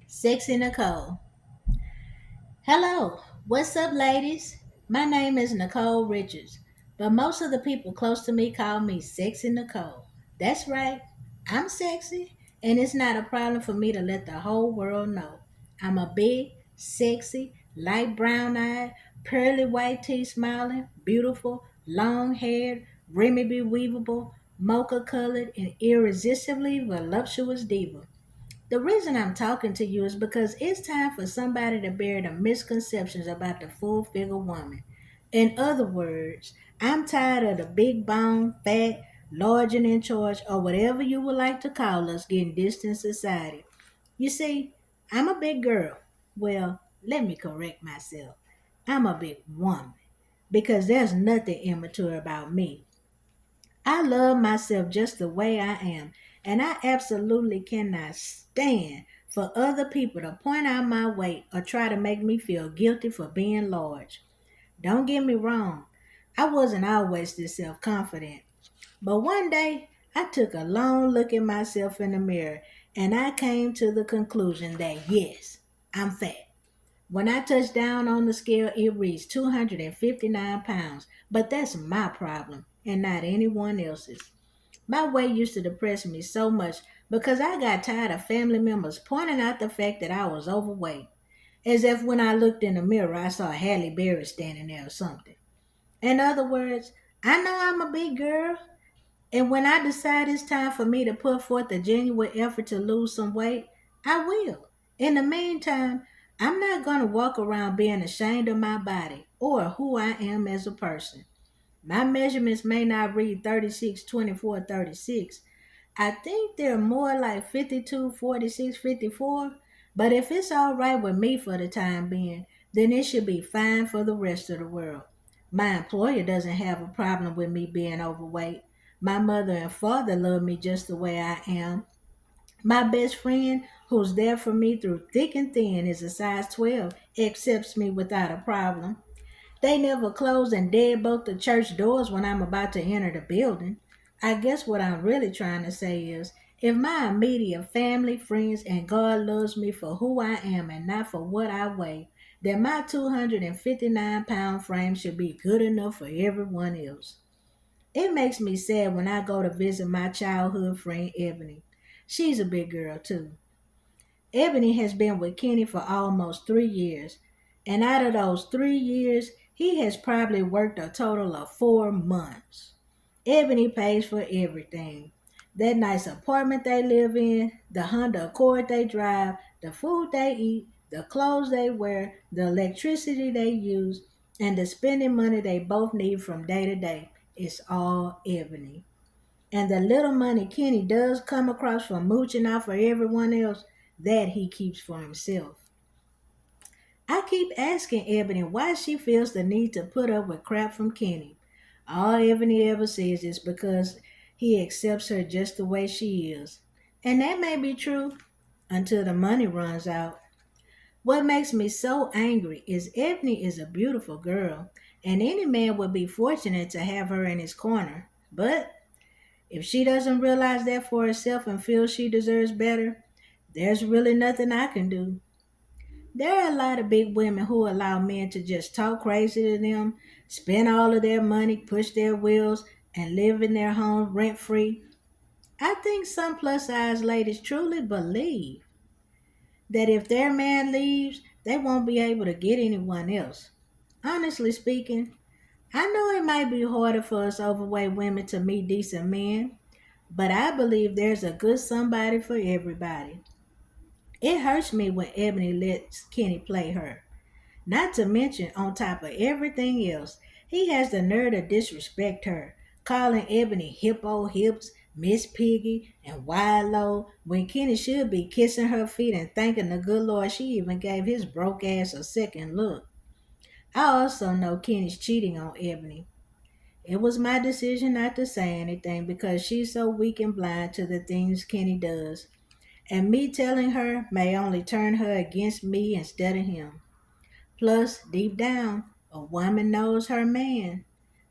Sexy Nicole. Hello, what's up, ladies? My name is Nicole Richards, but most of the people close to me call me Sexy Nicole. That's right, I'm sexy, and it's not a problem for me to let the whole world know. I'm a big, sexy, light brown eyed, pearly white teeth smiling, beautiful, long haired, Remy be weavable, mocha colored, and irresistibly voluptuous diva. The reason I'm talking to you is because it's time for somebody to bury the misconceptions about the full figure woman. In other words, I'm tired of the big bone, fat, large and in charge, or whatever you would like to call us getting distant society. You see, I'm a big girl. Well, let me correct myself. I'm a big woman because there's nothing immature about me. I love myself just the way I am, and I absolutely cannot stand for other people to point out my weight or try to make me feel guilty for being large. Don't get me wrong, I wasn't always this self confident, but one day I took a long look at myself in the mirror and I came to the conclusion that yes, I'm fat. When I touched down on the scale, it reads 259 pounds, but that's my problem and not anyone else's. My weight used to depress me so much because I got tired of family members pointing out the fact that I was overweight, as if when I looked in the mirror I saw Halle Berry standing there or something. In other words, I know I'm a big girl, and when I decide it's time for me to put forth a genuine effort to lose some weight, I will. In the meantime, I'm not going to walk around being ashamed of my body or who I am as a person. My measurements may not read 36, 24, 36. I think they're more like 52, 46, 54. But if it's all right with me for the time being, then it should be fine for the rest of the world. My employer doesn't have a problem with me being overweight. My mother and father love me just the way I am. My best friend, who's there for me through thick and thin, is a size 12, accepts me without a problem. They never close and deadbolt the church doors when I'm about to enter the building. I guess what I'm really trying to say is if my immediate family, friends, and God loves me for who I am and not for what I weigh, then my 259-pound frame should be good enough for everyone else. It makes me sad when I go to visit my childhood friend Ebony. She's a big girl too. Ebony has been with Kenny for almost 3 years, and out of those 3 years, he has probably worked a total of 4 months. Ebony pays for everything. That nice apartment they live in, the Honda Accord they drive, the food they eat, the clothes they wear, the electricity they use, and the spending money they both need from day to day. It's all Ebony. And the little money Kenny does come across from mooching out for everyone else, that he keeps for himself. I keep asking Ebony why she feels the need to put up with crap from Kenny. All Ebony ever says is because he accepts her just the way she is. And that may be true until the money runs out. What makes me so angry is Ebony is a beautiful girl, and any man would be fortunate to have her in his corner. But if she doesn't realize that for herself and feels she deserves better, there's really nothing I can do. There are a lot of big women who allow men to just talk crazy to them, spend all of their money, push their wheels, and live in their home rent free. I think some plus size ladies truly believe that if their man leaves, they won't be able to get anyone else. Honestly speaking, I know it might be harder for us overweight women to meet decent men, but I believe there's a good somebody for everybody. It hurts me when Ebony lets Kenny play her. Not to mention, on top of everything else, he has the nerve to disrespect her, calling Ebony hippo hips, Miss Piggy, and wide low, when Kenny should be kissing her feet and thanking the good Lord she even gave his broke ass a second look. I also know Kenny's cheating on Ebony. It was my decision not to say anything because she's so weak and blind to the things Kenny does, and me telling her may only turn her against me instead of him. Plus, deep down, a woman knows her man.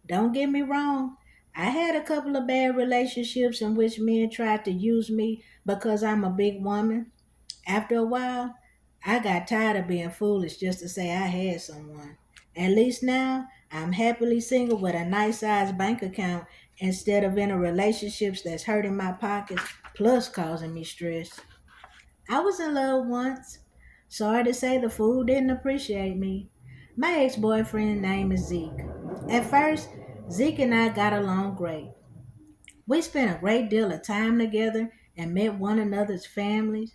Don't get me wrong, I had a couple of bad relationships in which men tried to use me because I'm a big woman. After a while, I got tired of being foolish just to say I had someone. At least now, I'm happily single with a nice sized bank account instead of in a relationship that's hurting my pockets plus causing me stress. I was in love once. Sorry to say the fool didn't appreciate me. My ex boyfriend's name is Zeke. At first, Zeke and I got along great. We spent a great deal of time together and met one another's families.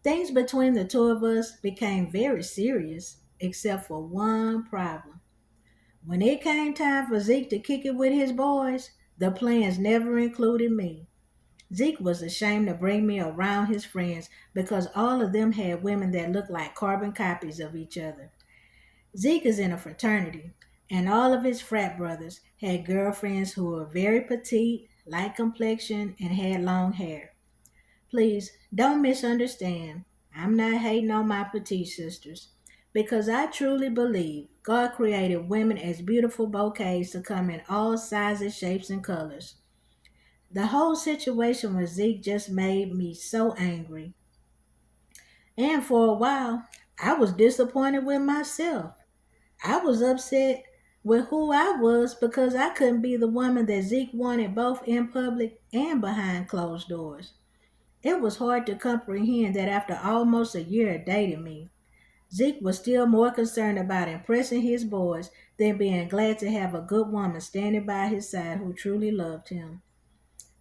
Things between the two of us became very serious, except for one problem. When it came time for Zeke to kick it with his boys, the plans never included me. Zeke was ashamed to bring me around his friends because all of them had women that looked like carbon copies of each other. Zeke is in a fraternity, and all of his frat brothers had girlfriends who were very petite, light complexion, and had long hair. Please don't misunderstand. I'm not hating on my petite sisters because I truly believe God created women as beautiful bouquets to come in all sizes, shapes, and colors. The whole situation with Zeke just made me so angry. And for a while, I was disappointed with myself. I was upset with who I was because I couldn't be the woman that Zeke wanted both in public and behind closed doors. It was hard to comprehend that after almost a year of dating me, Zeke was still more concerned about impressing his boys than being glad to have a good woman standing by his side who truly loved him.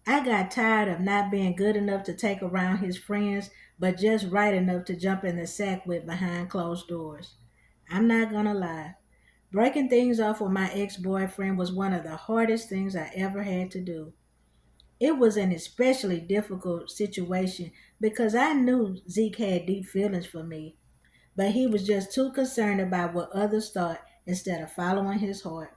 I got tired of not being good enough to take around his friends, but just right enough to jump in the sack with behind closed doors. I'm not gonna lie. Breaking things off with my ex boyfriend was one of the hardest things I ever had to do. It was an especially difficult situation because I knew Zeke had deep feelings for me, but he was just too concerned about what others thought instead of following his heart.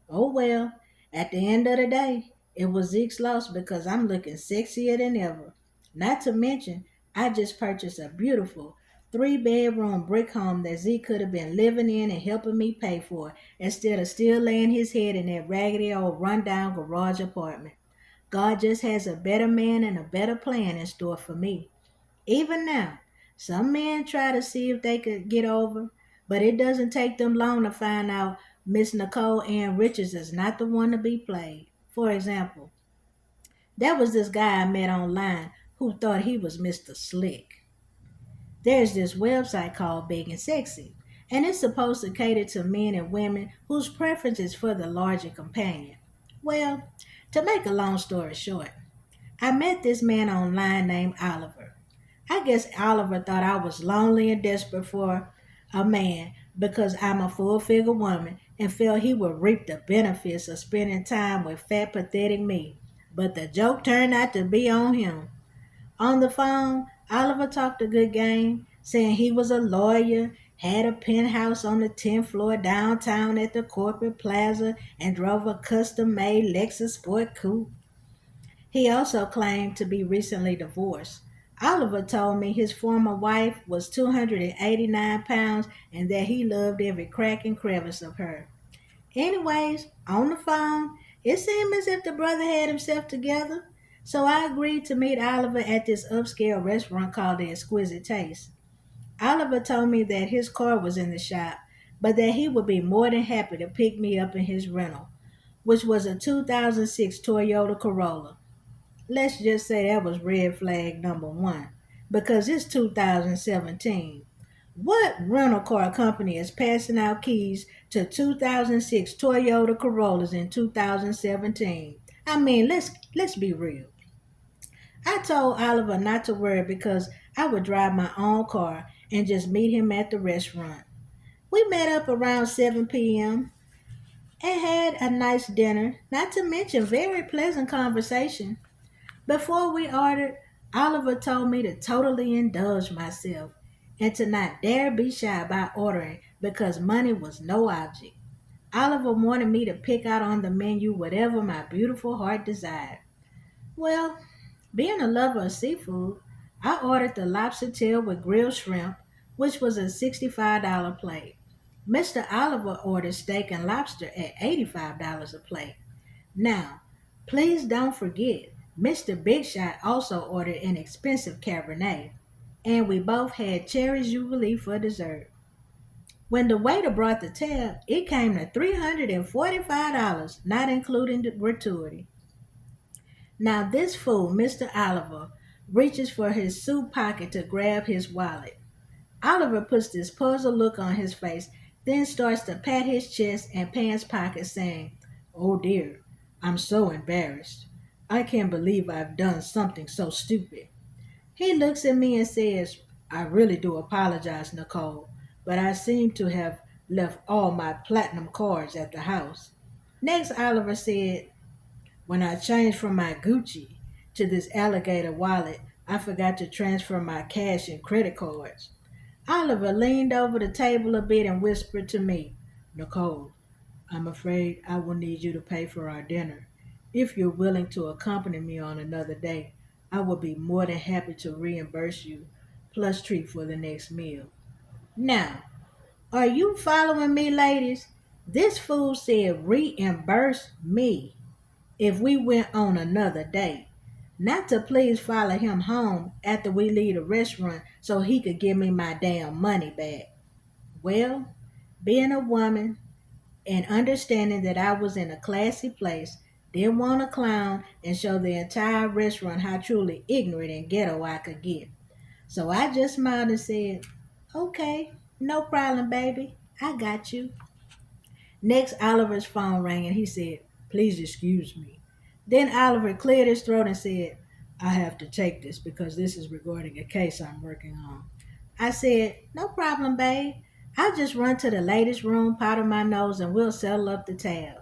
Oh well, at the end of the day, it was Zeke's loss because I'm looking sexier than ever. Not to mention, I just purchased a beautiful 3 bedroom brick home that Zeke could have been living in and helping me pay for instead of still laying his head in that raggedy old rundown garage apartment. God just has a better man and a better plan in store for me. Even now, some men try to see if they could get over, but it doesn't take them long to find out Miss Nicole Ann Richards is not the one to be played. For example, there was this guy I met online who thought he was Mr. Slick. There's this website called Big and Sexy, and it's supposed to cater to men and women whose preference is for the larger companion. Well, to make a long story short, I met this man online named Oliver. I guess Oliver thought I was lonely and desperate for a man because I'm a full figure woman and felt he would reap the benefits of spending time with fat, pathetic me. But the joke turned out to be on him. On the phone, Oliver talked a good game, saying he was a lawyer, had a penthouse on the 10th floor downtown at the corporate plaza, and drove a custom made Lexus Sport Coupe. He also claimed to be recently divorced. Oliver told me his former wife was 289 pounds and that he loved every crack and crevice of her. Anyways, on the phone, it seemed as if the brother had himself together. So I agreed to meet Oliver at this upscale restaurant called The Exquisite Taste. Oliver told me that his car was in the shop, but that he would be more than happy to pick me up in his rental, which was a 2006 Toyota Corolla. Let's just say that was red flag number one because it's 2017. What rental car company is passing out keys to 2006 Toyota Corollas in 2017? I mean, let's be real. I told Oliver not to worry because I would drive my own car and just meet him at the restaurant. We met up around 7 p.m. and had a nice dinner, not to mention very pleasant conversation. Before we ordered, Oliver told me to totally indulge myself and to not dare be shy about ordering because money was no object. Oliver wanted me to pick out on the menu whatever my beautiful heart desired. Well, being a lover of seafood, I ordered the lobster tail with grilled shrimp, which was a $65 plate. Mr. Oliver ordered steak and lobster at $85 a plate. Now, please don't forget, Mr. Big Shot also ordered an expensive Cabernet. and we both had cherry jubilee for dessert. When the waiter brought the tab, it came to $345, not including the gratuity. Now this fool, Mr. Oliver, reaches for his suit pocket to grab his wallet. Oliver puts this puzzled look on his face, then starts to pat his chest and pants pockets, saying, "Oh dear, I'm so embarrassed. I can't believe I've done something so stupid." He looks at me and says, "I really do apologize, Nicole, but I seem to have left all my platinum cards at the house." Next, Oliver said, "When I changed from my Gucci to this alligator wallet, I forgot to transfer my cash and credit cards." Oliver leaned over the table a bit and whispered to me, "Nicole, I'm afraid I will need you to pay for our dinner. If you're willing to accompany me on another day, I will be more than happy to reimburse you, plus treat for the next meal." Now, are you following me, ladies? This fool said reimburse me if we went on another date. Not to please follow him home after we leave the restaurant so he could give me my damn money back. Well, being a woman and understanding that I was in a classy place, didn't want to clown and show the entire restaurant how truly ignorant and ghetto I could get. So I just smiled and said, "Okay, no problem, baby. I got you." Next, Oliver's phone rang and he said, "Please excuse me." Then Oliver cleared his throat and said, "I have to take this because this is regarding a case I'm working on." I said, "No problem, babe. I'll just run to the ladies' room, powder my nose, and we'll settle up the tab."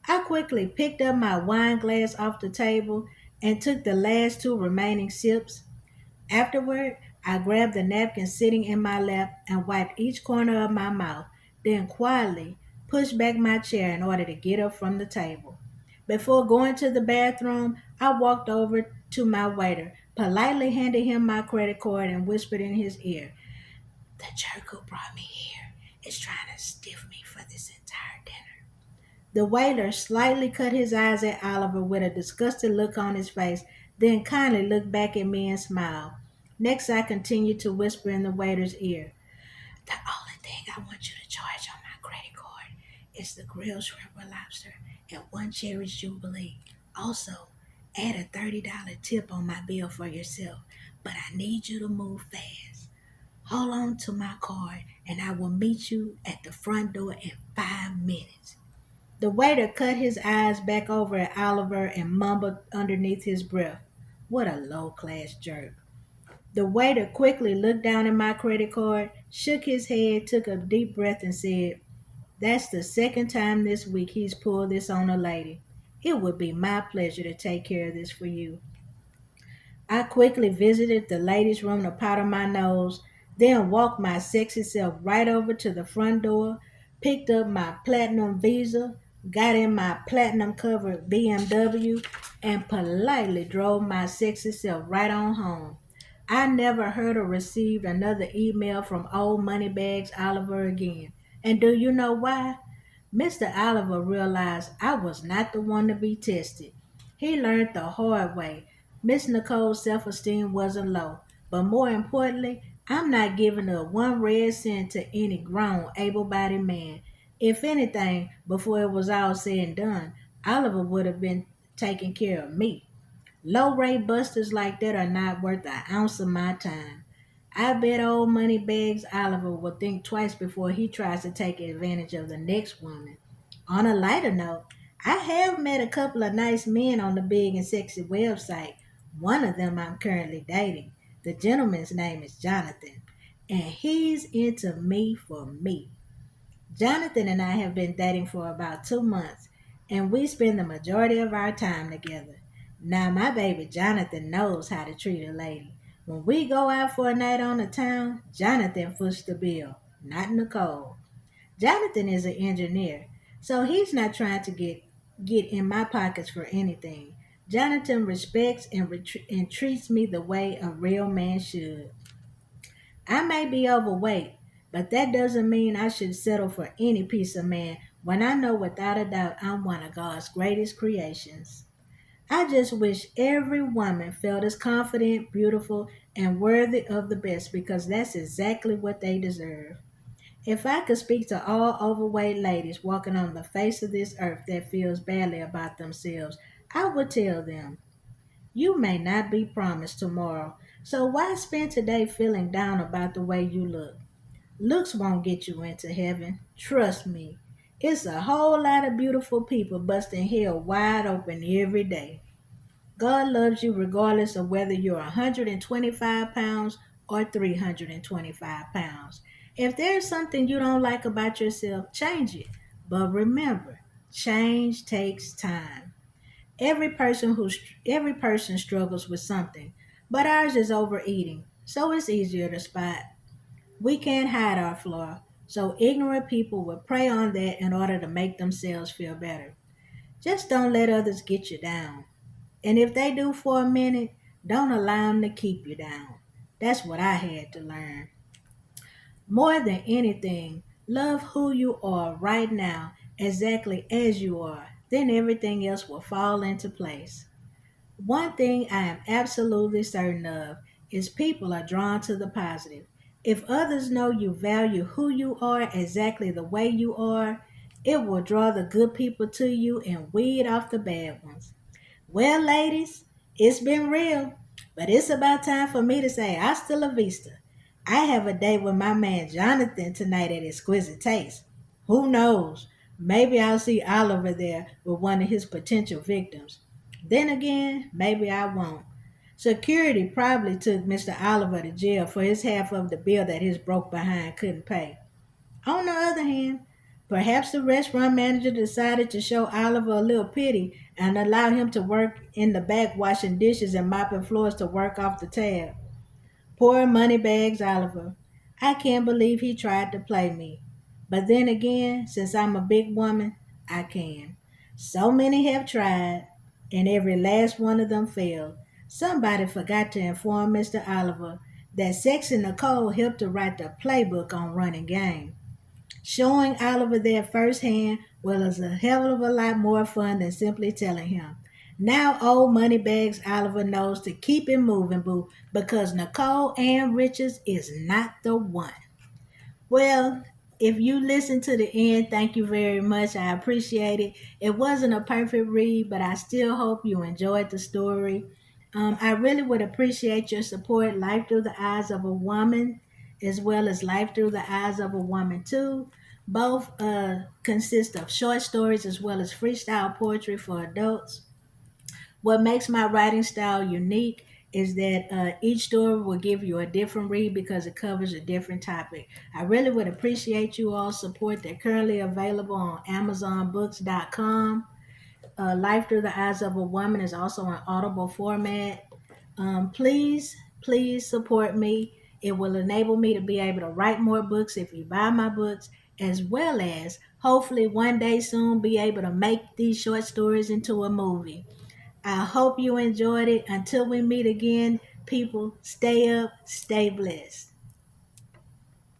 I quickly picked up my wine glass off the table and took the last two remaining sips. Afterward, I grabbed the napkin sitting in my lap and wiped each corner of my mouth, then quietly pushed back my chair in order to get up from the table. Before going to the bathroom, I walked over to my waiter, politely handed him my credit card, and whispered in his ear, "The jerk who brought me here is trying to stiff me for this entire dinner." The waiter slightly cut his eyes at Oliver with a disgusted look on his face, then kindly looked back at me and smiled. Next, I continued to whisper in the waiter's ear, "The only thing I want you to charge on my credit card is the grilled shrimp or lobster and one cherry jubilee. Also, add a $30 tip on my bill for yourself, but I need you to move fast. Hold on to my card and I will meet you at the front door in 5 minutes." The waiter cut his eyes back over at Oliver and mumbled underneath his breath, "What a low class jerk." The waiter quickly looked down at my credit card, shook his head, took a deep breath, and said, "That's the second time this week he's pulled this on a lady. It would be my pleasure to take care of this for you." I quickly visited the ladies' room to powder my nose, then walked my sexy self right over to the front door, picked up my platinum visa, got in my platinum covered BMW, and politely drove my sexy self right on home. I never heard or received another email from old Moneybags Oliver again. And do you know why? Mr. Oliver realized I was not the one to be tested. He learned the hard way. Miss Nicole's self esteem wasn't low, but more importantly, I'm not giving up one red cent to any grown, able bodied man. If anything, before it was all said and done, Oliver would have been taking care of me. Low rate busters like that are not worth an ounce of my time. I bet old Moneybags Oliver will think twice before he tries to take advantage of the next woman. On a lighter note, I have met a couple of nice men on the big and sexy website. One of them I'm currently dating. The gentleman's name is Jonathan, and he's into me for me. Jonathan and I have been dating for about 2 months, and we spend the majority of our time together. Now, my baby Jonathan knows how to treat a lady. When we go out for a night on the town, Jonathan foots the bill, not Nicole. Jonathan is an engineer, so he's not trying to get in my pockets for anything. Jonathan respects and treats me the way a real man should. I may be overweight, but that doesn't mean I should settle for any piece of man when I know without a doubt I'm one of God's greatest creations. I just wish every woman felt as confident, beautiful, and worthy of the best because that's exactly what they deserve. If I could speak to all overweight ladies walking on the face of this earth that feels badly about themselves, I would tell them, you may not be promised tomorrow, so why spend today feeling down about the way you look? Looks won't get you into heaven. Trust me. It's a whole lot of beautiful people busting hell wide open every day. God loves you regardless of whether you're 125 pounds or 325 pounds. If there's something you don't like about yourself, change it. But remember, change takes time. Every person struggles with something, but ours is overeating, so it's easier to spot. We can't hide our flaw, so ignorant people will prey on that in order to make themselves feel better. Just don't let others get you down. And if they do for a minute, don't allow them to keep you down. That's what I had to learn. More than anything, love who you are right now, exactly as you are. Then everything else will fall into place. One thing I am absolutely certain of is people are drawn to the positive. If others know you value who you are exactly the way you are, it will draw the good people to you and weed off the bad ones. Well, ladies, it's been real, but it's about time for me to say hasta la vista. I have a date with my man Jonathan tonight at Exquisite Taste. Who knows? Maybe I'll see Oliver there with one of his potential victims. Then again, maybe I won't. Security probably took Mr. Oliver to jail for his half of the bill that his broke behind couldn't pay. On the other hand, perhaps the restaurant manager decided to show Oliver a little pity and allow him to work in the back washing dishes and mopping floors to work off the tab. Poor Moneybags Oliver. I can't believe he tried to play me. But then again, since I'm a big woman, I can. So many have tried, and every last one of them failed. Somebody forgot to inform Mr. Oliver that Sexy Nicole helped to write the playbook on running game. Showing Oliver that firsthand was a hell of a lot more fun than simply telling him. Now old Moneybags Oliver knows to keep it moving, boo, because Nicole Ann Richards is not the one. Well, if you listened to the end, thank you very much. I appreciate it. It wasn't a perfect read, but I still hope you enjoyed the story. I really would appreciate your support. Life Through the Eyes of a Woman, as well as Life Through the Eyes of a Woman, too. Both consist of short stories as well as freestyle poetry for adults. What makes my writing style unique is that each story will give you a different read because it covers a different topic. I really would appreciate you all support. They're currently available on AmazonBooks.com. Life Through the Eyes of a Woman is also in Audible format. Please support me. It will enable me to be able to write more books if you buy my books, as well as hopefully one day soon be able to make these short stories into a movie. I hope you enjoyed it. Until we meet again, people, stay up, stay blessed.